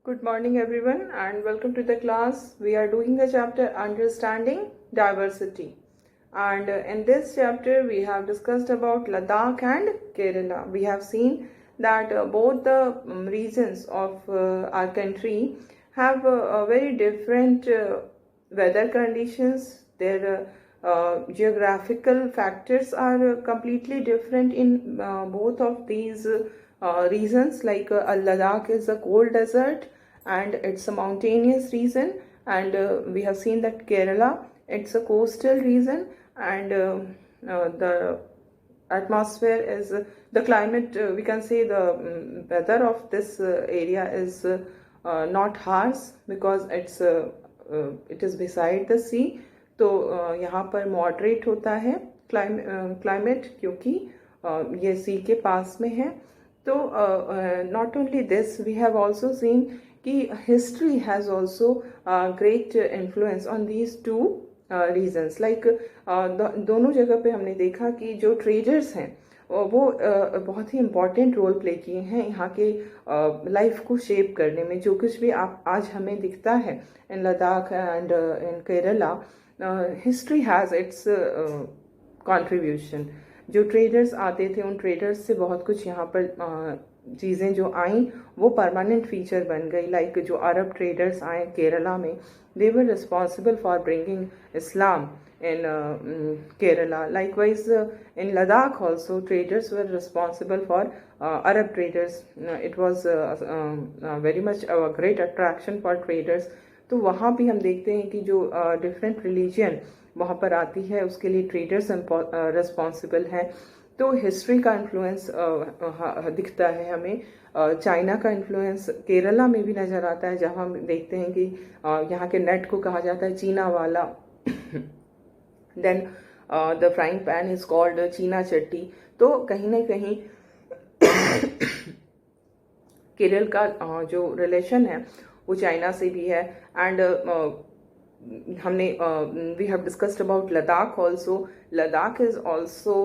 Good morning, everyone, and welcome to the class. We are doing the chapter Understanding Diversity. And in this chapter, we have discussed about Ladakh and Kerala. We have seen that both the regions of our country have very different weather conditions. Their geographical factors are completely different in both of these regions. Like Ladakh is a cold desert and it's a mountainous region, and we have seen that Kerala, it's a coastal region, and the atmosphere is the climate, we can say the weather of this area is not harsh because it is beside the sea. तो यहाँ पर moderate होता है climate, क्योंकि ये सी के पास में है. तो not only this, we have also seen कि history has also great influence on these two regions. Like दोनों जगह पे हमने देखा कि जो ट्रेडर्स हैं वो बहुत ही इम्पॉर्टेंट रोल प्ले किए हैं यहाँ के लाइफ को शेप करने में. जो कुछ भी आप आज हमें दिखता है in Ladakh and in Kerala, history has its contribution. जो ट्रेडर्स आते थे उन ट्रेडर्स से बहुत कुछ यहाँ पर चीज़ें जो आई वो परमानेंट फीचर बन गई. लाइक जो अरब ट्रेडर्स आए केरला में, they were responsible for bringing Islam in Kerala. Likewise, in Ladakh also, traders were responsible for Arab traders. It was very much a great attraction for traders. तो वहाँ भी हम देखते हैं कि जो डिफरेंट रिलीजन वहाँ पर आती है उसके लिए ट्रेडर्स रिस्पॉन्सिबल हैं. तो हिस्ट्री का इन्फ्लुएंस दिखता है हमें. चाइना का इन्फ्लुएंस केरला में भी नज़र आता है, जहाँ हम देखते हैं कि यहाँ के नेट को कहा जाता है चीना वाला. Then the frying pan is called cheena chatti. तो कहीं ना कहीं केरल का जो रिलेशन है वो चाइना से भी है. एंड हमने we have discussed about Ladakh also. Ladakh is also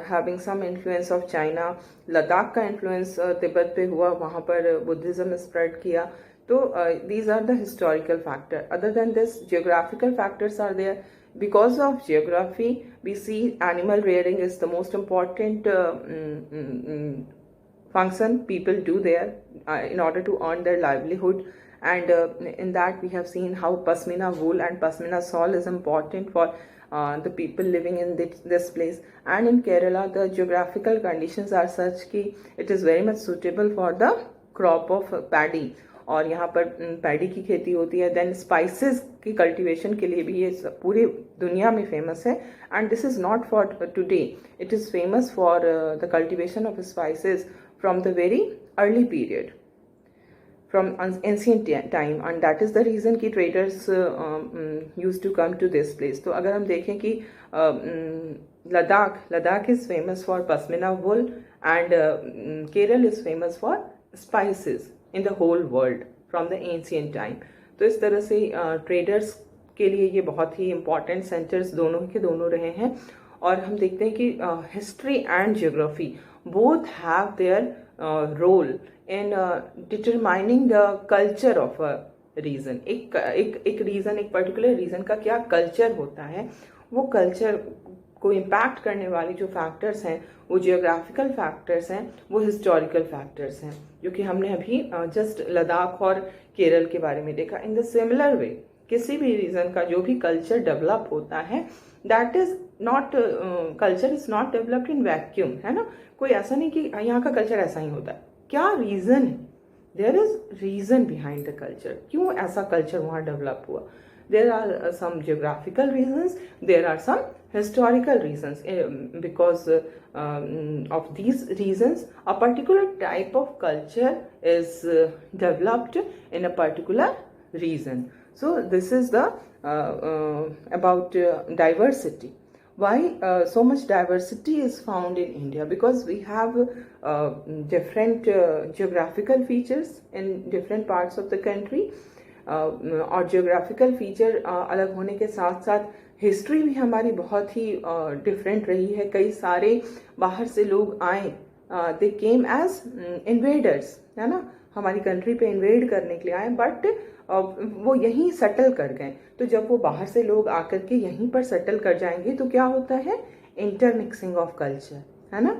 having some influence of China. Ladakh का influence तिब्बत पे हुआ, वहाँ पर बुद्धिज्म spread किया. तो these are the historical factor. Other than this, geographical factors are there. Because of geography, we see animal rearing is the most important function people do there in order to earn their livelihood. And in that we have seen how Pasmina wool and Pasmina shawl is important for the people living in this place. And in Kerala, the geographical conditions are such कि it is very much suitable for the crop of paddy. और यहाँ पर paddy की खेती होती है. Then spices की cultivation के लिए भी ये पूरी दुनिया में फेमस है. And this is not for today, it is famous for the cultivation of spices from the very early period, from ancient time, and that is the reason कि traders used to come to this place. तो अगर हम देखें कि Ladakh is famous for Pasmina wool and Kerala is famous for spices in the whole world from the ancient time. तो इस तरह से traders के लिए ये बहुत ही important centers दोनों के दोनों रहे हैं. और हम देखते हैं कि history and geography both have their role in determining the culture of a region. एक रीजन, एक पर्टिकुलर रीजन का क्या कल्चर होता है, वो कल्चर को इम्पैक्ट करने वाले जो फैक्टर्स हैं वो जियोग्राफिकल फैक्टर्स हैं, वो हिस्टोरिकल फैक्टर्स हैं, जो कि हमने अभी जस्ट लद्दाख और केरल के बारे में देखा. इन द सिमिलर वे, किसी भी रीजन का जो भी कल्चर डेवलप होता है, that is not, culture is not developed in vacuum, है ना. कोई ऐसा नहीं कि यहाँ का कल्चर ऐसा ही होता है. क्या रीजन है? There is reason behind the culture. क्यों ऐसा कल्चर वहाँ डेवलप हुआ? There are some geographical reasons, there are some historical reasons. Because of these reasons, a particular type of culture is developed in a particular region. So this is the about diversity. Why so much diversity is found in India? Because we have different geographical features in different parts of the country. और geographical feature अलग होने के साथ साथ history भी हमारी बहुत ही different रही है. कई सारे बाहर से लोग आए, दे केम एज इन्वेडर्स, है ना. हमारी कंट्री पे इन्वेड करने के लिए आए, बट वो यहीं सेटल कर गए। तो जब वो बाहर से लोग आकर के यहीं पर सेटल कर जाएंगे तो क्या होता है, इंटरमिक्सिंग ऑफ कल्चर, है ना।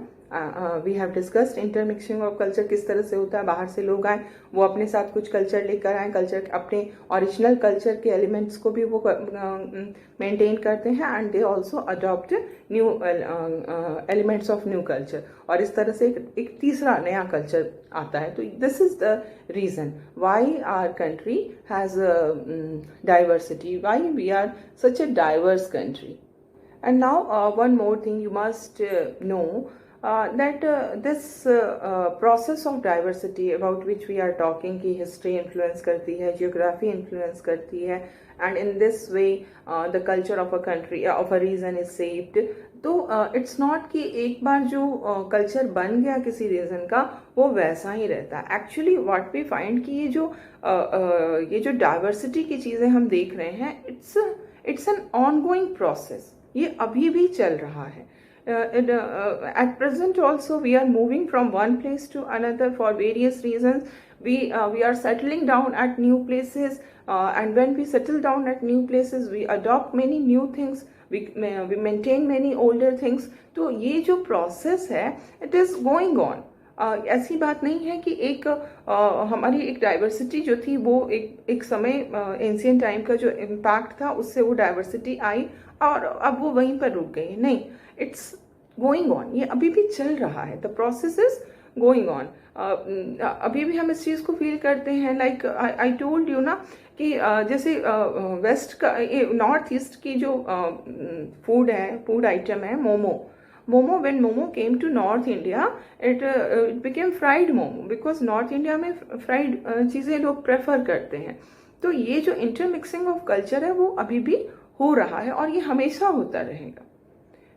We have discussed intermixing of culture किस तरह से होता है। बाहर से लोग आए, वो अपने साथ कुछ कल्चर लेकर आए, कल्चर अपने ओरिजिनल कल्चर के एलिमेंट्स को भी वो मेंटेन करते हैं, and they also adopt new elements of new culture, और इस तरह से एक तीसरा नया कल्चर आता है। तो this is the reason why our country has diversity, why we are such a diverse country. And now one more thing you must know, that this process of diversity about which we are talking कि history influence करती है, geography influence करती है, and in this way the culture of a country of a region is shaped. तो it's not कि एक बार जो culture बन गया किसी region का वो वैसा ही रहता है। Actually what we find कि ये जो diversity की चीज़ें हम देख रहे हैं, it's an ongoing process, ये अभी भी चल रहा है। At present also we are moving from one place to another for various reasons. We are settling down at new places, and when we settle down at new places we adopt many new things, we maintain many older things. तो ये जो process है it is going on. ऐसी बात नहीं है कि हमारी एक डाइवर्सिटी जो थी वो एक समय एंशियंट टाइम का जो इम्पैक्ट था उससे वो डाइवर्सिटी आई और अब वो वहीं पर रुक गई, नहीं, इट्स गोइंग ऑन, ये अभी भी चल रहा है, the process is going on. अभी भी हम इस चीज़ को फील करते हैं, लाइक आई टोल्ड यू ना कि जैसे वेस्ट का नॉर्थ ईस्ट की जो फूड आइटम है momo, when momo came to North India, it became fried momo, because North India में फ्राइड चीज़ें लोग प्रेफर करते हैं। तो ये जो इंटरमिक्सिंग ऑफ कल्चर है वो अभी भी हो रहा है और ये हमेशा होता रहेगा,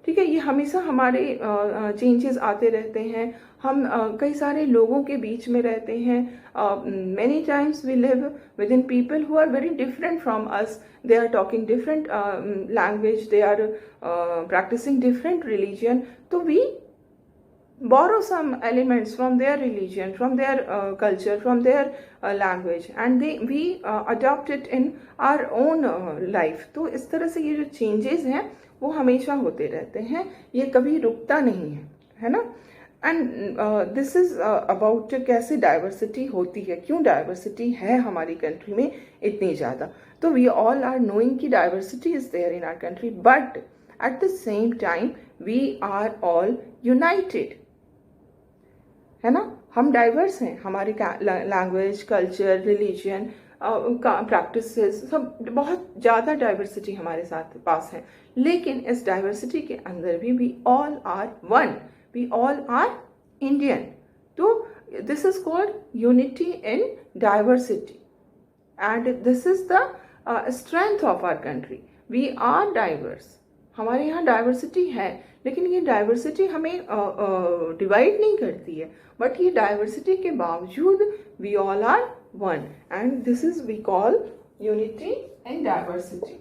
ठीक है। ये हमेशा हमारे चेंजेस आते रहते हैं, हम कई सारे लोगों के बीच में रहते हैं। Many times we live within people who are very different from us, they are talking different language, they are practicing different religion, so we borrow some elements from their religion, from their culture, from their language, and we adopt it in our own life. तो इस तरह से ये जो changes हैं वो हमेशा होते रहते हैं, ये कभी रुकता नहीं है ना। एंड दिस इज अबाउट कैसे डाइवर्सिटी होती है, क्यों डाइवर्सिटी है हमारी कंट्री में इतनी ज़्यादा। तो वी ऑल आर नोइंग कि diversity is there in our country, but at the same time we are all united, है ना। हम डाइवर्स हैं, हमारी लैंग्वेज, कल्चर, रिलीजन, प्रैक्टिसेस, सब बहुत ज़्यादा डाइवर्सिटी हमारे साथ पास है, लेकिन इस डाइवर्सिटी के अंदर भी we all are one, we all are Indian. So this is called unity in diversity, and this is the strength of our country. We are diverse. हमारे यहाँ डाइवर्सिटी है, लेकिन ये डाइवर्सिटी हमें डिवाइड नहीं करती है, बट ये डाइवर्सिटी के बावजूद we all are one, and this is we call unity in diversity.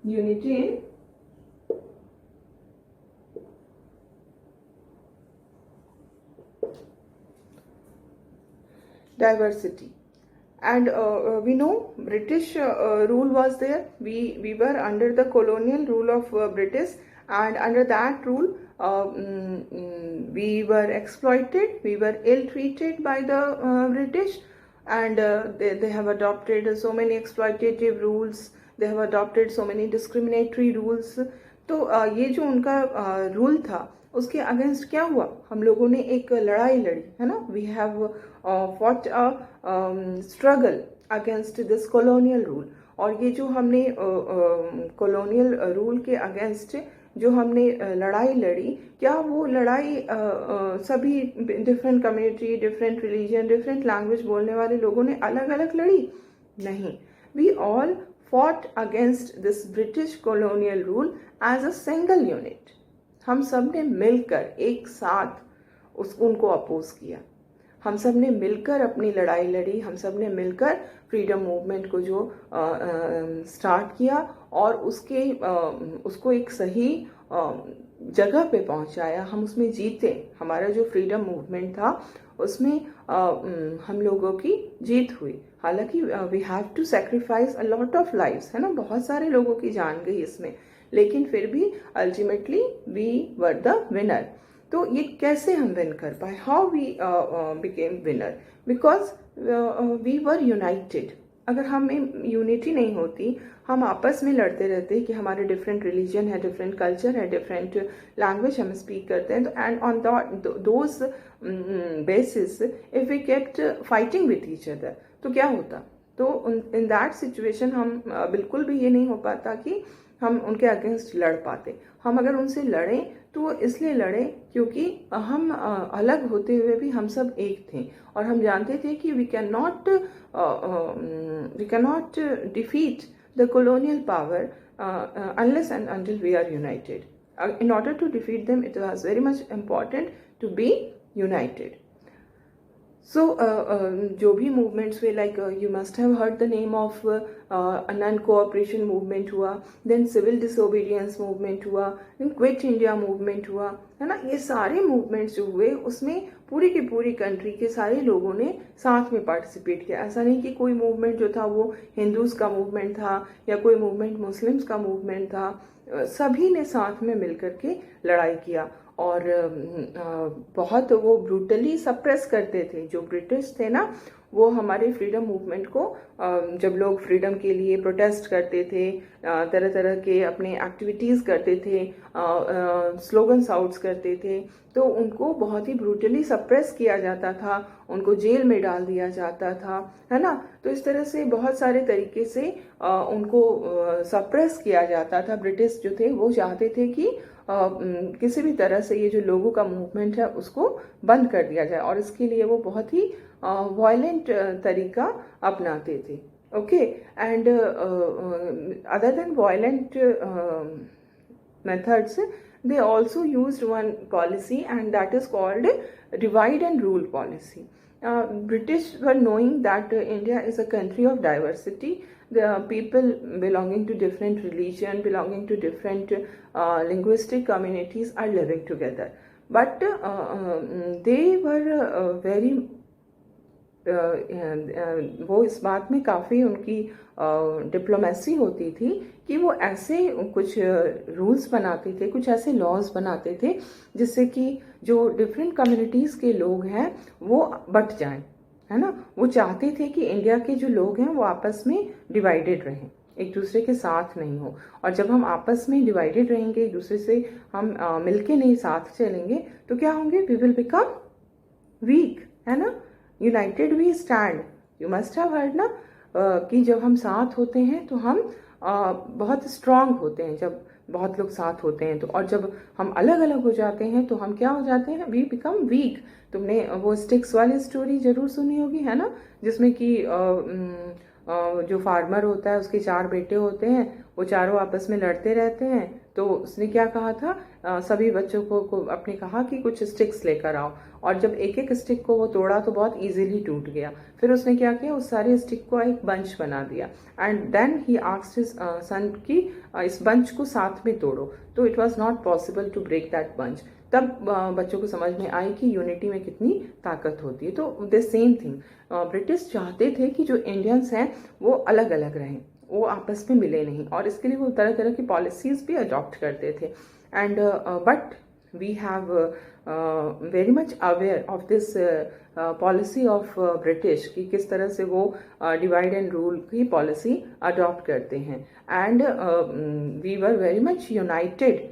Unity in diversity. And we know British rule was there. We were under the colonial rule of British, and under that rule we were exploited, we were ill-treated by the British, and they have adopted so many exploitative rules, they have adopted so many discriminatory rules. तो ये जो उनका rule था उसके against क्या हुआ, हम लोगों ने एक लड़ाई लड़ी, है ना। We have fought a struggle against this colonial rule, और ये जो हमने कॉलोनियल रूल के अगेंस्ट जो हमने लड़ाई लड़ी, क्या वो लड़ाई सभी different community, different religion, different language बोलने वाले लोगों ने अलग अलग लड़ी? नहीं, we all fought against this British colonial rule as a single unit. हम सब ने मिलकर एक साथ उनको अपोज किया। हम सब ने मिलकर अपनी लड़ाई लड़ी, हम सब ने मिलकर फ्रीडम मूवमेंट को जो स्टार्ट किया और उसको एक सही जगह पे पहुंचाया, हम उसमें जीते। हमारा जो फ्रीडम मूवमेंट था उसमें हम लोगों की जीत हुई। हालांकि we have to sacrifice a lot of lives, है ना, बहुत सारे लोगों की जान गई इसमें, लेकिन फिर भी ultimately we were the winner. तो ये कैसे हम विन कर पाए, how we became winner, because we were united. अगर हमें यूनिटी नहीं होती, हम आपस में लड़ते रहते कि हमारे डिफरेंट रिलीजन है, डिफरेंट कल्चर है, डिफरेंट लैंग्वेज हम स्पीक करते हैं, तो and on those basis if we kept fighting with each other, तो क्या होता। तो इन दैट सिचुएशन हम बिल्कुल भी ये नहीं हो पाता कि हम उनके अगेंस्ट लड़ पाते। हम अगर उनसे लड़ें तो इसलिए लड़े क्योंकि हम अलग होते हुए भी हम सब एक थे, और हम जानते थे कि we can not defeat the colonial power unless and until we are united. In order to defeat them, it was very much important to be united. So जो भी movements हुए, like you must have heard the name of non-cooperation movement हुआ, then civil disobedience movement हुआ, then quit India movement हुआ, है ना। ये सारे movements जो हुए उसमें पूरी की पूरी कंट्री के सारे लोगों ने साथ में पार्टिसिपेट किया। ऐसा नहीं कि कोई मूवमेंट जो था वो हिंदूज का मूवमेंट था या कोई मूवमेंट मुस्लिम्स का मूवमेंट था, सभी ने साथ में मिलकर के लड़ाई किया। और बहुत वो ब्रूटली सप्रेस करते थे। जो ब्रिटिश थे ना, वो हमारे फ्रीडम मूवमेंट को, जब लोग फ्रीडम के लिए प्रोटेस्ट करते थे, तरह तरह के अपने एक्टिविटीज़ करते थे, स्लोगन्स आउट्स करते थे, तो उनको बहुत ही ब्रूटली सप्रेस किया जाता था, उनको जेल में डाल दिया जाता था, है ना। तो इस तरह से बहुत सारे तरीके से उनको सप्रेस किया जाता था। ब्रिटिश जो थे वो चाहते थे कि किसी भी तरह से ये जो लोगों का मूवमेंट है उसको बंद कर दिया जाए, और इसके लिए वो बहुत ही वायलेंट तरीका अपनाते थे। Okay, and other than violent methods, they also used one policy, and that is called divide and rule policy. British were knowing that India is a country of diversity. The people belonging to different religion, belonging to different linguistic communities are living together, but they were very वो इस बात में काफ़ी उनकी diplomacy होती थी कि वो ऐसे कुछ रूल्स बनाते थे, कुछ ऐसे लॉज बनाते थे जिससे कि जो डिफरेंट कम्युनिटीज़ के लोग हैं वो बट जाएं, है ना। वो चाहते थे कि इंडिया के जो लोग हैं वो आपस में डिवाइडेड रहें, एक दूसरे के साथ नहीं हो। और जब हम आपस में डिवाइडेड रहेंगे, एक दूसरे से हम मिलके नहीं साथ चलेंगे, तो क्या होंगे, वी विल बिकम वीक, है ना। United we stand, you must have heard ना, कि जब हम साथ होते हैं तो हम बहुत स्ट्रांग होते हैं, जब बहुत लोग साथ होते हैं तो। और जब हम अलग अलग हो जाते हैं तो हम क्या हो जाते हैं, वी बिकम वीक। तुमने वो स्टिक्स वाली स्टोरी जरूर सुनी होगी, है ना, जिसमें कि जो फार्मर होता है उसके 4 बेटे होते हैं, वो चारों आपस में लड़ते रहते हैं। तो उसने क्या कहा था, सभी बच्चों को अपने कहा कि कुछ स्टिक्स लेकर आओ, और जब एक एक स्टिक को वो तोड़ा तो बहुत इजीली टूट गया। फिर उसने क्या किया, उस सारे स्टिक को एक बंच बना दिया, and then he asked his son कि इस बंच को साथ में तोड़ो। तो it was not possible to break that bunch. तब बच्चों को समझ में आई कि यूनिटी में कितनी ताकत होती है। तो द सेम थिंग, ब्रिटिश चाहते थे कि जो इंडियंस हैं वो अलग अलग रहें, वो आपस में मिले नहीं, और इसके लिए वो तरह तरह की पॉलिसीज़ भी अडॉप्ट करते थे। And but we have very much aware of this policy of British, कि किस तरह से वो डिवाइड एंड रूल की पॉलिसी अडॉप्ट करते हैं। And we were very much united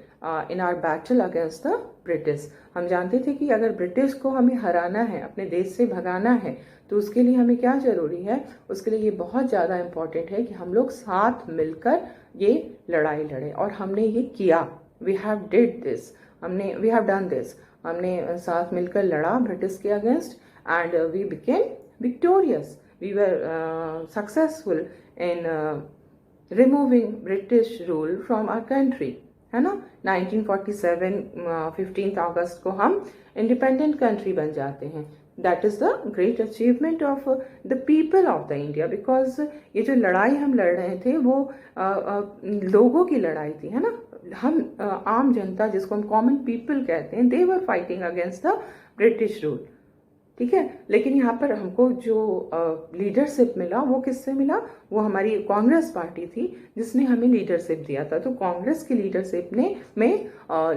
in our battle against the British. हम जानते थे कि अगर ब्रिटिश को हमें हराना है, अपने देश से भगाना है, तो उसके लिए हमें क्या ज़रूरी है, उसके लिए ये बहुत ज़्यादा इम्पॉर्टेंट है कि हम लोग साथ मिलकर ये लड़ाई लड़ें। और हमने ये किया, we have did this, we have done this, हमने साथ मिलकर लड़ा ब्रिटिश के against, and we became victorious, we were successful in removing British rule from our country, है ना। 1947 15 अगस्त को हम इंडिपेंडेंट कंट्री बन जाते हैं। That is the great achievement of the people of the India, because ये जो लड़ाई हम लड़ रहे थे वो लोगों की लड़ाई थी, है ना। हम आम जनता, जिसको हम कॉमन पीपल कहते हैं, they were fighting against the British rule, ठीक है। लेकिन यहाँ पर हमको जो लीडरशिप मिला वो किससे मिला, वो हमारी कांग्रेस पार्टी थी जिसने हमें लीडरशिप दिया था। तो कांग्रेस की लीडरशिप में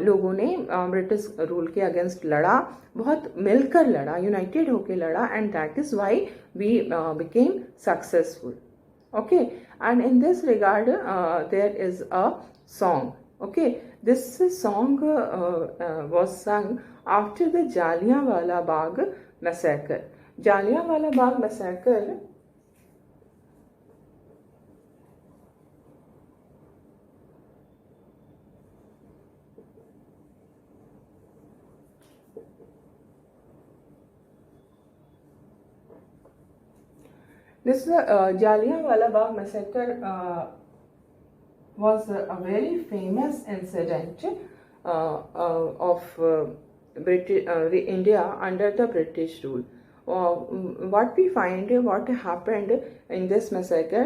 लोगों ने ब्रिटिश रूल के अगेंस्ट लड़ा, बहुत मिलकर लड़ा, यूनाइटेड होकर लड़ा, and that is why we became successful. Okay, and in this regard there is a song. Okay, this song was sung after the Jallianwala Bagh massacre. Jallianwala Bagh massacre Jallianwala Bagh massacre was a very famous incident of India under the British rule. What we find, what happened in this massacre,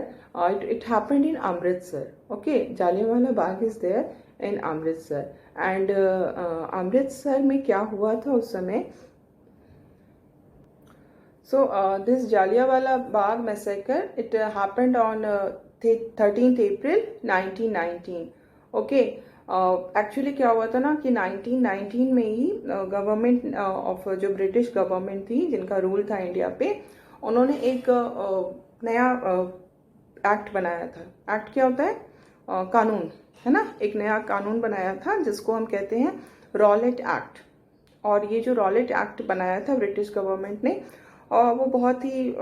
it happened in Amritsar. Okay, Jallianwala Bagh is there in Amritsar, and Amritsar में क्या हुआ था उस समय. So this Jallianwala Bagh massacre, it happened on 13th April 1919. Okay, actually क्या हुआ था ना कि 1919 में ही गवर्नमेंट ऑफ जो ब्रिटिश गवर्नमेंट थी, जिनका रूल था इंडिया पे, उन्होंने एक नया एक्ट बनाया था. एक्ट क्या होता है? कानून, है ना. एक नया कानून बनाया था जिसको हम कहते हैं रॉलेट एक्ट. और ये जो रॉलेट एक्ट बनाया था ब्रिटिश गवर्नमेंट ने, वो बहुत ही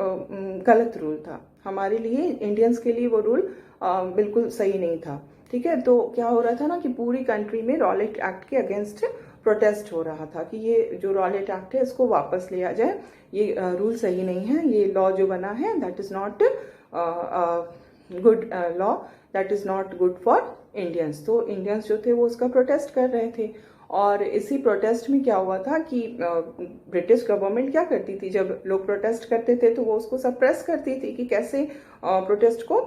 गलत रूल था हमारे लिए, इंडियंस के लिए वो रूल बिल्कुल सही नहीं था, ठीक है. तो क्या हो रहा था ना कि पूरी कंट्री में रॉलेट एक्ट के अगेंस्ट प्रोटेस्ट हो रहा था कि ये जो रॉलेट एक्ट है इसको वापस लिया जाए, ये रूल सही नहीं है, ये लॉ जो बना है that is not good law, that is not good for Indians. तो इंडियंस जो थे वो उसका प्रोटेस्ट कर रहे थे. और इसी प्रोटेस्ट में क्या हुआ था कि ब्रिटिश गवर्नमेंट क्या करती थी, जब लोग प्रोटेस्ट करते थे तो वो उसको सप्रेस करती थी कि कैसे प्रोटेस्ट को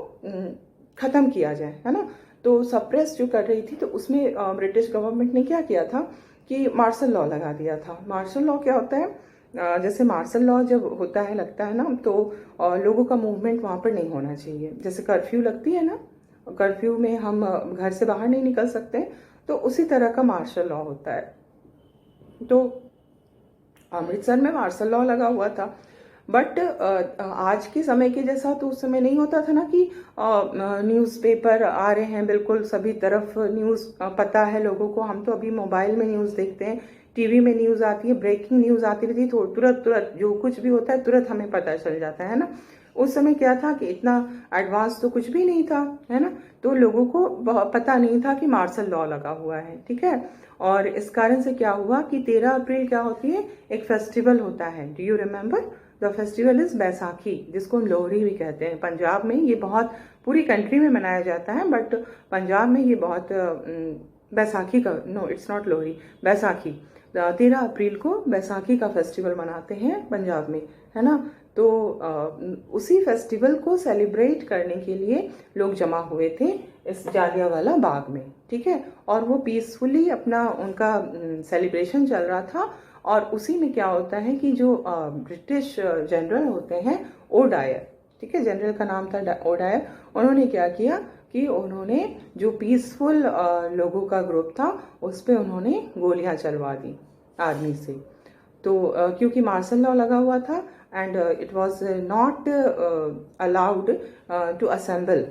ख़त्म किया जाए, है ना. तो सप्रेस जो कर रही थी, तो उसमें ब्रिटिश गवर्नमेंट ने क्या किया था कि मार्शल लॉ लगा दिया था. मार्शल लॉ क्या होता है? जैसे मार्शल लॉ जब होता है, लगता है ना, तो लोगों का मूवमेंट वहाँ पर नहीं होना चाहिए. जैसे कर्फ्यू लगती है ना, कर्फ्यू में हम घर से बाहर नहीं निकल सकते, तो उसी तरह का मार्शल लॉ होता है. तो अमृतसर में मार्शल लॉ लगा हुआ था. बट आज के समय के जैसा तो उस समय नहीं होता था ना कि न्यूज़पेपर आ रहे हैं, बिल्कुल सभी तरफ न्यूज़ पता है लोगों को. हम तो अभी मोबाइल में न्यूज़ देखते हैं, टीवी में न्यूज़ आती है, ब्रेकिंग न्यूज़ आती रहती है, तो तुरंत जो कुछ भी होता है तुरंत हमें पता चल जाता है ना. उस समय क्या था कि इतना एडवांस तो कुछ भी नहीं था, है ना. तो लोगों को पता नहीं था कि मार्शल लॉ लगा हुआ है, ठीक है. और इस कारण से क्या हुआ कि 13 अप्रैल क्या होती है, एक फेस्टिवल होता है. Do you remember? The festival is Baisakhi, जिसको हम लोहड़ी भी कहते हैं. पंजाब में ये बहुत, पूरी कंट्री में मनाया जाता है, बट पंजाब में ये बहुत बैसाखी का, no it's not Lohri, Baisakhi. 13 अप्रैल को बैसाखी का फेस्टिवल मनाते हैं पंजाब में, है ना. तो उसी फेस्टिवल को सेलिब्रेट करने के लिए लोग जमा हुए थे इस जालियांवाला बाग में, ठीक है. और वो पीसफुली अपना उनका सेलिब्रेशन चल रहा था. और उसी में क्या होता है कि जो ब्रिटिश जनरल होते हैं, ओडायर, ठीक है, जनरल का नाम था ओडायर, उन्होंने क्या किया कि उन्होंने जो पीसफुल लोगों का ग्रुप था उस पर उन्होंने गोलियां चलवा दी आर्मी से. तो क्योंकि मार्शल लॉ लगा हुआ था and it was not allowed to assemble.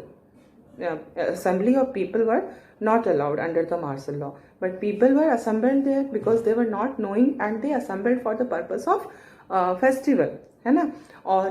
Assembly of people were not allowed under the martial law, but people were assembled there because they were not knowing, and they assembled for the purpose of festival, है ना. और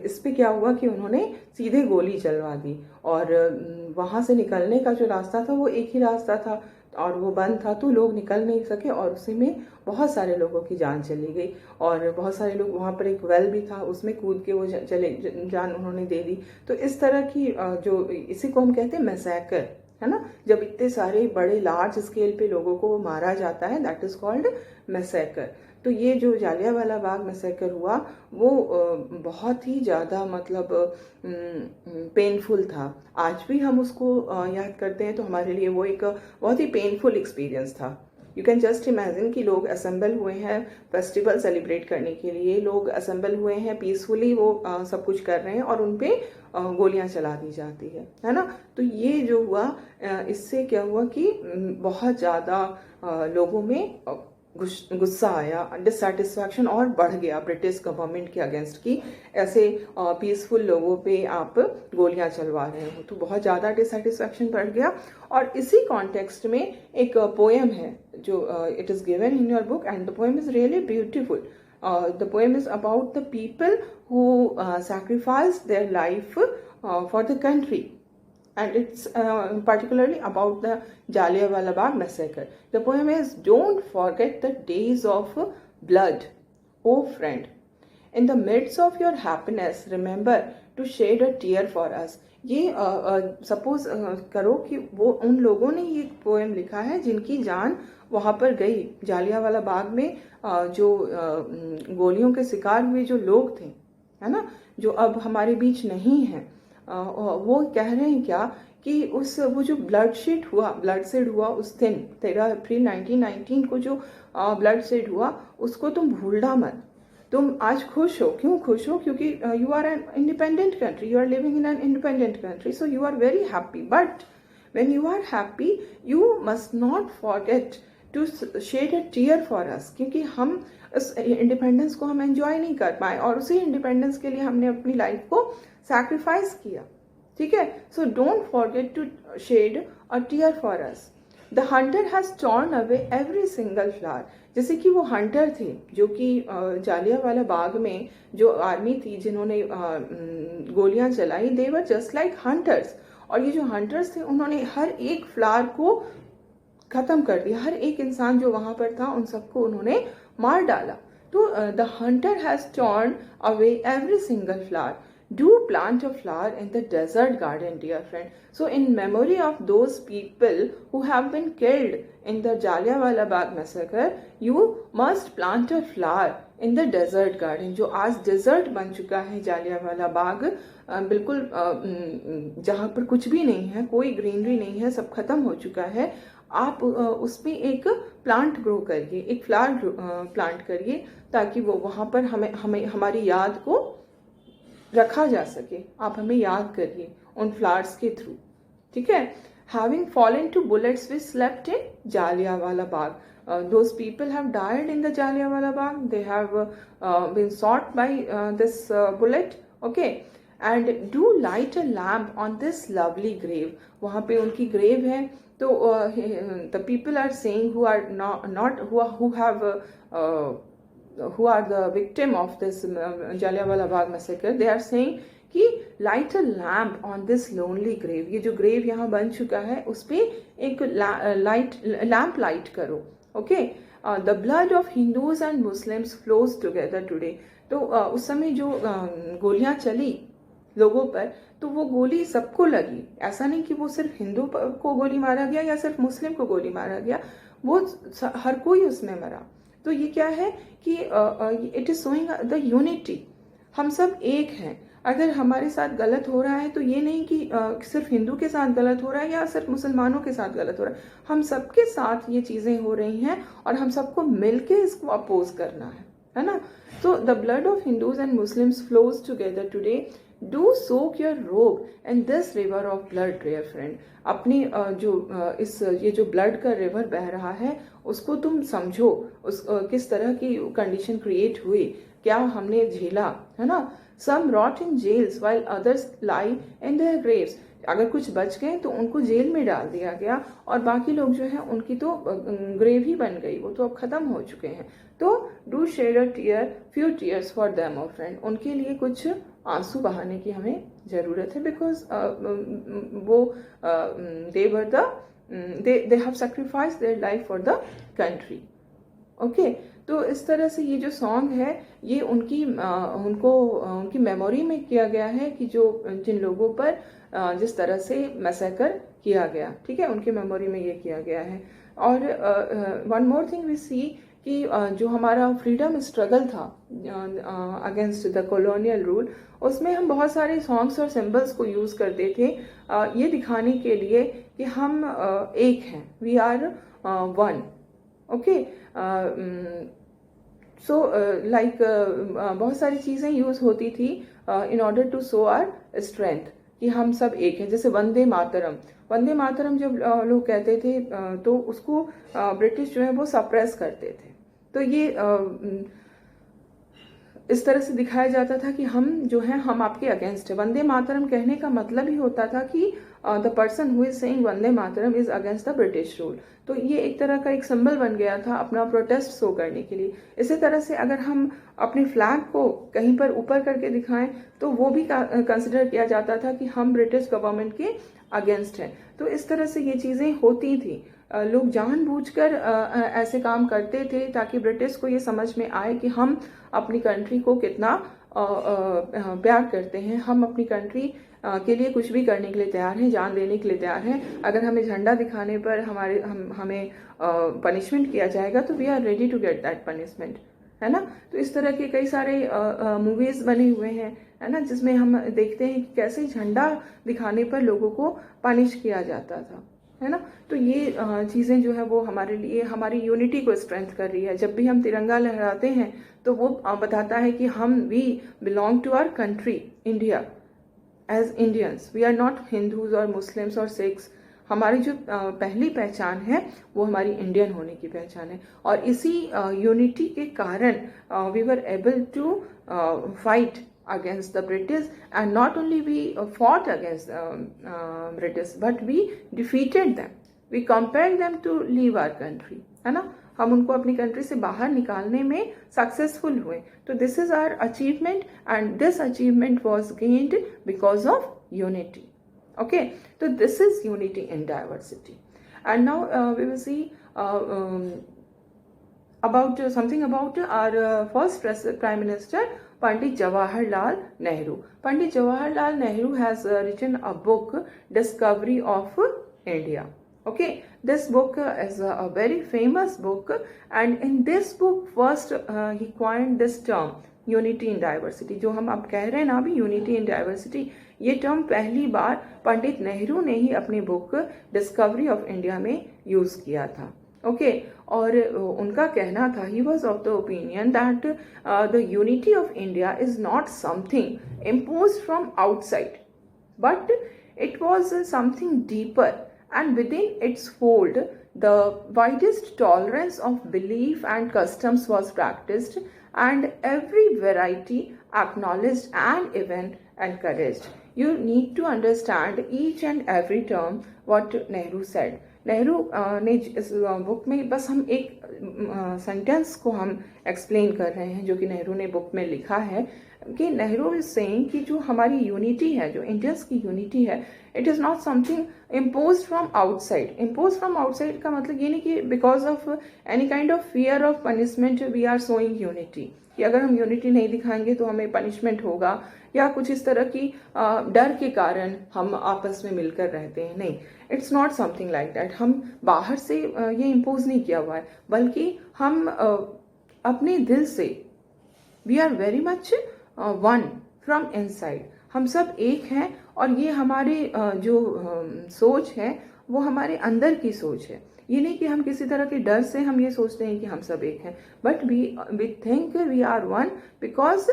इस पे क्या हुआ कि उन्होंने सीधे गोली चलवा दी. और वहाँ से निकलने का जो रास्ता था वो एक ही रास्ता था और वो बंद था, तो लोग निकल नहीं सके. और उसी में बहुत सारे लोगों की जान चली गई. और बहुत सारे लोग, वहाँ पर एक वेल भी था, उसमें कूद के वो जान उन्होंने दे दी. तो इस तरह की जो, इसी को हम कहते हैं मैसैकर, है ना. जब इतने सारे बड़े लार्ज स्केल पे लोगों को मारा जाता है, दैट इज कॉल्ड मैसैकर. तो ये जो जालियांवाला बाग मैसेकर हुआ वो बहुत ही ज़्यादा मतलब पेनफुल था। आज भी हम उसको याद करते हैं तो हमारे लिए वो एक बहुत ही पेनफुल एक्सपीरियंस था। यू कैन जस्ट इमेजिन कि लोग असेंबल हुए हैं फेस्टिवल सेलिब्रेट करने के लिए, लोग असेंबल हुए हैं पीसफुली, वो सब कुछ कर रहे हैं और उन पे गोलियां चला दी जाती है ना। तो ये जो हुआ इससे क्या हुआ कि बहुत ज़्यादा लोगों में गुस्सा आया, डिससेटिस्फैक्शन और बढ़ गया ब्रिटिश गवर्नमेंट के अगेंस्ट की ऐसे पीसफुल लोगों पे आप गोलियां चलवा रहे हो। तो बहुत ज़्यादा डिससेटिस्फैक्शन बढ़ गया। और इसी कॉन्टेक्स्ट में एक पोएम है जो it is given in your book and the poem is really beautiful. The poem is about the people who sacrificed their life for the country, and it's particularly about the Jallianwala Bagh massacre. The poem is, "Don't forget the days of blood, oh friend. In the midst of your happiness, remember to shed a tear for us." ये suppose करो कि वो उन लोगों ने ये poem लिखा है जिनकी जान वहाँ पर गई जालियांवाला बाग में, जो गोलियों के शिकार हुए जो लोग थे, है ना, जो अब हमारे बीच नहीं हैं, वो कह रहे हैं क्या कि वो जो ब्लड शेड हुआ उस दिन 13 अप्रैल 1919 को जो ब्लड शेड हुआ उसको तुम भूलना मत। तुम आज खुश हो, क्यों खुश हो? क्योंकि you are an independent country, you are living in an independent country, so you are very happy. But when you are happy you must not forget to shed a tear for us, क्योंकि हम उस independence को हम enjoy नहीं कर पाए और उसी इंडिपेंडेंस के लिए हमने अपनी लाइफ को सैक्रिफाइस किया. ठीक है, so don't forget to shed a tear for us. The hunter has torn away every single flower. जैसे कि वो हंटर थे जो कि जालियांवाला बाग में जो आर्मी थी जिन्होंने गोलियां चलाई, दे वर जस्ट लाइक हंटर्स. और ये जो हंटर्स थे उन्होंने हर एक फ्लावर को खत्म कर दिया, हर एक इंसान जो वहां पर था उन सबको उन्होंने मार डाला. तो the hunter has torn away every single flower. Do plant a flower in the desert garden, dear friend. So in memory of those people who have been killed in the Jallianwala Bagh massacre, you must plant a flower in the desert garden. जो आज desert बन चुका है जालियांवाला बाग, बिल्कुल जहाँ पर कुछ भी नहीं है, कोई ग्रीनरी नहीं है, सब खत्म हो चुका है. आप उसमें एक प्लांट ग्रो करिए, एक फ्लावर प्लांट करिए ताकि वो वहाँ पर हमें हमारी याद को रखा जा सके. आप हमें याद करिए उन फ्लावर्स के थ्रू. ठीक है. Having fallen to bullets which slept in Jallianwala Bagh. Those people have died in the Jallianwala Bagh. They have been shot by this bullet. Okay. And do light a lamp on this lovely grave. वहाँ पे उनकी grave है. तो the people are saying who are not who have who are the victim of this Jallianwala Bagh massacre, they are saying कि light a lamp on this lonely grave. ये जो grave यहाँ बन चुका है उस पे एक lamp light करो. Okay. The blood of Hindus and Muslims flows together today. तो उस समय जो गोलियां चली लोगों पर, तो वो गोली सबको लगी. ऐसा नहीं कि वो सिर्फ हिंदू को गोली मारा गया या सिर्फ मुस्लिम को गोली मारा गया, वो हर कोई उसमें मरा. तो ये क्या है कि it is showing the unity. हम सब एक हैं. अगर हमारे साथ गलत हो रहा है तो ये नहीं कि सिर्फ हिंदू के साथ गलत हो रहा है या सिर्फ मुसलमानों के साथ गलत हो रहा है. हम सबके साथ ये चीजें हो रही हैं और हम सबको मिलके इसको अपोज करना है ना. तो the blood of Hindus and Muslims flows together today. Do soak your robe in this river of blood, dear friend. अपनी ये जो ब्लड का रिवर बह रहा है उसको तुम समझो, उस किस तरह की कंडीशन क्रिएट हुई, क्या हमने झेला, है ना. Some rot in jails while others lie in their graves. अगर कुछ बच गए तो उनको जेल में डाल दिया गया और बाकी लोग जो है उनकी तो ग्रेव ही बन गई, वो तो अब खत्म हो चुके हैं. तो do shed a tear, few tears for them, of friend. उनके लिए कुछ आंसू बहाने की हमें जरूरत है, बिकॉज वो they have sacrificed their life for the country. Okay. तो इस तरह से ये जो सॉन्ग है ये उनकी मेमोरी में किया गया है कि जिन लोगों पर जिस तरह से मैसेकर किया गया. ठीक है, उनकी मेमोरी में ये किया गया है. और वन मोर थिंग वी सी कि जो हमारा फ्रीडम स्ट्रगल था अगेंस्ट द कॉलोनियल रूल, उसमें हम बहुत सारे सॉन्ग्स और सिंबल्स को यूज़ करते थे ये दिखाने के लिए कि हम एक हैं, we are one. Okay, so like बहुत सारी चीज़ें यूज़ होती थी in order to show our strength कि हम सब एक हैं। जैसे वंदे मातरम, वंदे मातरम जब लोग कहते थे तो उसको ब्रिटिश जो है वो सप्रेस करते थे। तो ये इस तरह से दिखाया जाता था कि हम जो है हम आपके अगेंस्ट है। वंदे मातरम कहने का मतलब ही होता था कि the person who is saying Vande Mataram is against the British rule. तो ये एक तरह का एक सिंबल बन गया था अपना प्रोटेस्ट शो करने के लिए। इसी तरह से अगर हम अपने फ्लैग को कहीं पर ऊपर करके दिखाएं तो वो भी कंसिडर किया जाता था कि हम ब्रिटिश गवर्नमेंट के अगेंस्ट हैं। तो इस तरह से ये चीज़ें होती थी। लोग जानबूझकर ऐसे काम करते थे ताकि ब्रिटिश को ये समझ में आए कि हम अपनी कंट्री को कितना प्यार करते हैं, हम अपनी कंट्री के लिए कुछ भी करने के लिए तैयार हैं, जान देने के लिए तैयार हैं। अगर हमें झंडा दिखाने पर हमें पनिशमेंट किया जाएगा तो we are ready to get that punishment, है ना। तो इस तरह के कई सारे मूवीज बने हुए हैं, है ना, जिसमें हम देखते हैं कि कैसे झंडा दिखाने पर लोगों को पनिश किया जाता था, है ना। तो ये चीज़ें जो है वो हमारे लिए हमारी यूनिटी को स्ट्रेंथ कर रही है। जब भी हम तिरंगा लहराते हैं तो वो बताता है कि हम we belong to our country India as Indians, we are not Hindus और मुस्लिम्स और सिख्स। हमारी जो पहली पहचान है वो हमारी इंडियन होने की पहचान है। और इसी यूनिटी के कारण we were able to fight against the British, and not only we fought against British but we defeated them, we compelled them to leave our country, है ना। हम उनको अपनी कंट्री से बाहर निकालने में सक्सेसफुल हुए। तो this is our achievement and this achievement was gained because of unity. Okay, तो this is unity in diversity. And now we will see about something about our first prime minister Pandit Jawaharlal Nehru. Pandit Jawaharlal Nehru has written a book, Discovery of India. Okay, this book is a very famous book, and in this book first he coined this term unity in diversity. जो हम अब कह रहे हैं ना अभी unity in diversity, ये term पहली बार पंडित नेहरू ने ही अपनी बुक डिस्कवरी ऑफ इंडिया में यूज किया था। ओके, और उनका कहना था, he was of the opinion that the unity of India is not something imposed from outside but it was something deeper and within its fold the widest tolerance of belief and customs was practiced and every variety acknowledged and even encouraged. You need to understand each and every term what Nehru said. Nehru ने इस book में बस हम एक sentence को हम explain कर रहे हैं जो कि नेहरू ने बुक में लिखा है कि नेहरू इज सेइंग कि जो हमारी यूनिटी है, जो इंडियंस की यूनिटी है, it is not something impose from outside. Impose from outside का मतलब ये नहीं कि because of any kind of fear of punishment we are showing unity, कि अगर हम यूनिटी नहीं दिखाएंगे तो हमें पनिशमेंट होगा या कुछ इस तरह की डर के कारण हम आपस में मिलकर रहते हैं। नहीं, it's not something like that. हम बाहर से ये इम्पोज नहीं किया हुआ है, बल्कि हम अपने दिल से we are very much one from inside. हम सब एक हैं और ये हमारे जो सोच है वो हमारे अंदर की सोच है। ये नहीं कि हम किसी तरह के डर से हम ये सोचते हैं कि हम सब एक हैं, but we think we are one because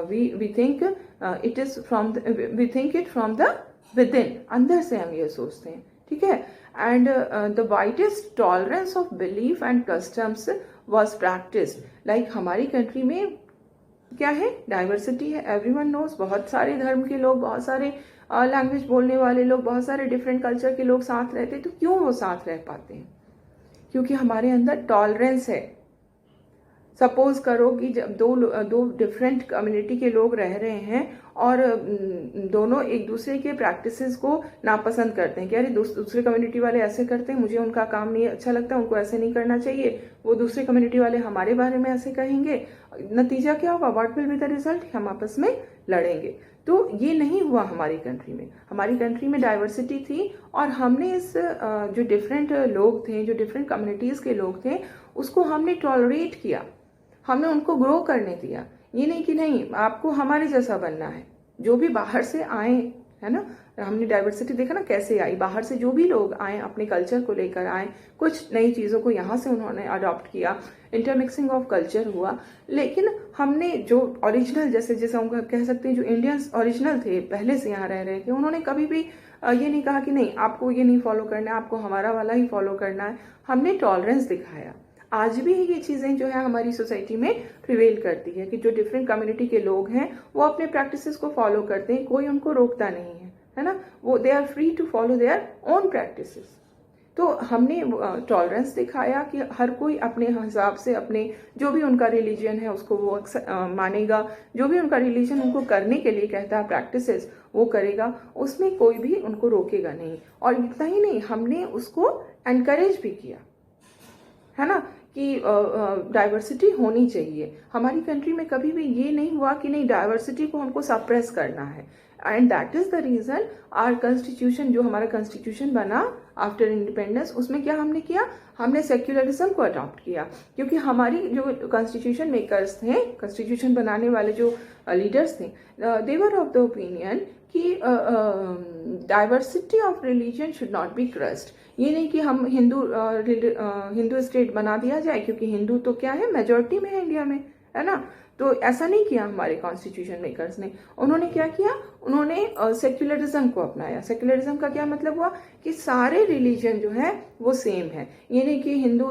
we think it is from we think it from the within, अंदर से हम ये सोचते हैं, ठीक है। And the widest tolerance of belief and customs was practised. Like हमारी कंट्री में क्या है, डाइवर्सिटी है, एवरीवन नोज, बहुत सारे धर्म के लोग, बहुत सारे लैंग्वेज बोलने वाले लोग, बहुत सारे डिफरेंट कल्चर के लोग साथ रहते हैं। तो क्यों वो साथ रह पाते हैं? क्योंकि हमारे अंदर टॉलरेंस है। सपोज करो कि जब दो डिफरेंट कम्युनिटी के लोग रह रहे हैं और दोनों एक दूसरे के प्रैक्टिसेस को नापसंद करते हैं कि अरे दूसरे कम्युनिटी वाले ऐसे करते हैं, मुझे उनका काम नहीं अच्छा लगता, उनको ऐसे नहीं करना चाहिए, वो दूसरे कम्युनिटी वाले हमारे बारे में ऐसे कहेंगे, नतीजा क्या होगा, what will be the result, हम आपस में लड़ेंगे। तो ये नहीं हुआ हमारी कंट्री में। हमारी कंट्री में डाइवर्सिटी थी और हमने इस जो डिफरेंट लोग थे, जो डिफरेंट कम्युनिटीज़ के लोग थे, उसको हमने टॉलरेट किया, हमने उनको ग्रो करने दिया। ये नहीं कि नहीं आपको हमारे जैसा बनना है। जो भी बाहर से आए, है ना, हमने डाइवर्सिटी देखा ना कैसे आई, बाहर से जो भी लोग आए अपने कल्चर को लेकर आए, कुछ नई चीज़ों को यहाँ से उन्होंने अडॉप्ट किया, इंटरमिक्सिंग ऑफ कल्चर हुआ। लेकिन हमने जो ओरिजिनल, जैसे हम कह सकते हैं जो इंडियंस ओरिजिनल थे, पहले से यहाँ रह रहे थे, उन्होंने कभी भी ये नहीं कहा कि नहीं आपको ये नहीं फॉलो करना है, आपको हमारा वाला ही फॉलो करना है। हमने टॉलरेंस दिखाया। आज भी ये चीज़ें जो है हमारी सोसाइटी में प्रिवेल करती है कि जो डिफरेंट कम्युनिटी के लोग हैं वो अपने प्रैक्टिसेस को फॉलो करते हैं, कोई उनको रोकता नहीं है ना, वो they are free to follow their own practices. तो हमने टॉलरेंस दिखाया कि हर कोई अपने हिसाब से अपने जो भी उनका रिलीजन है उसको वो मानेगा, जो भी उनका रिलीजन उनको करने के लिए कहता है प्रैक्टिसेस वो करेगा, उसमें कोई भी उनको रोकेगा नहीं। और इतना ही नहीं, हमने उसको एनकरेज भी किया, है ना, कि डाइवर्सिटी होनी चाहिए। हमारी कंट्री में कभी भी ये नहीं हुआ कि नहीं डाइवर्सिटी को हमको सप्रेस करना है। And that is the reason our constitution, जो हमारा कॉन्स्टिट्यूशन बना आफ्टर इंडिपेंडेंस, उसमें क्या हमने किया, हमने सेक्युलरिज्म को अडॉप्ट किया। क्योंकि हमारी जो कॉन्स्टिट्यूशन मेकर्स थे, कॉन्स्टिट्यूशन बनाने वाले जो लीडर्स थे, दे वर ऑफ द ओपिनियन कि diversity of religion should not be crossed. ये नहीं कि हम हिंदू स्टेट बना दिया जाए, क्योंकि हिंदू तो क्या है, मेजॉरिटी में है इंडिया में, है ना। तो ऐसा नहीं किया हमारे कॉन्स्टिट्यूशन मेकर्स ने। उन्होंने क्या किया, उन्होंने सेक्युलरिज्म को अपनाया। सेक्युलरिज्म का क्या मतलब हुआ कि सारे रिलीजन जो है वो सेम है। ये नहीं कि हिंदू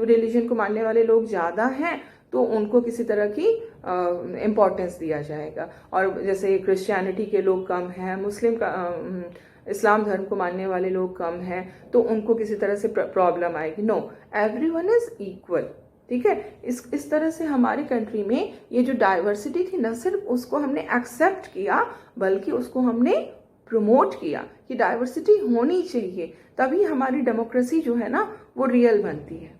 रिलीजन को मानने वाले लोग ज़्यादा हैं तो उनको किसी तरह की इम्पोर्टेंस दिया जाएगा, और जैसे क्रिश्चियनिटी के लोग कम हैं, मुस्लिम का इस्लाम धर्म को मानने वाले लोग कम हैं तो उनको किसी तरह से प्रॉब्लम आएगी। नो, एवरीवन इज इक्वल, ठीक है। इस तरह से हमारी कंट्री में ये जो डाइवर्सिटी थी, न सिर्फ उसको हमने एक्सेप्ट किया बल्कि उसको हमने प्रमोट किया कि डाइवर्सिटी होनी चाहिए, तभी हमारी डेमोक्रेसी जो है ना वो रियल बनती है,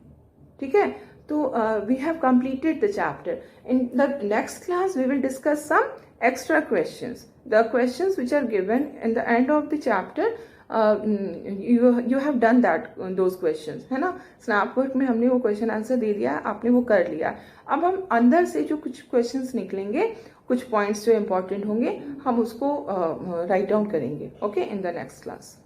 ठीक है। तो we have completed the chapter. In the next class we will discuss some extra questions, the questions which are given in the end of the chapter. You have done that, those questions, है ना। Snap work में हमने वो question answer दे दिया, आपने वो कर लिया। अब हम अंदर से जो कुछ क्वेश्चंस निकलेंगे, कुछ पॉइंट्स जो इम्पोर्टेंट होंगे, हम उसको राइट डाउन करेंगे, okay, in the next class.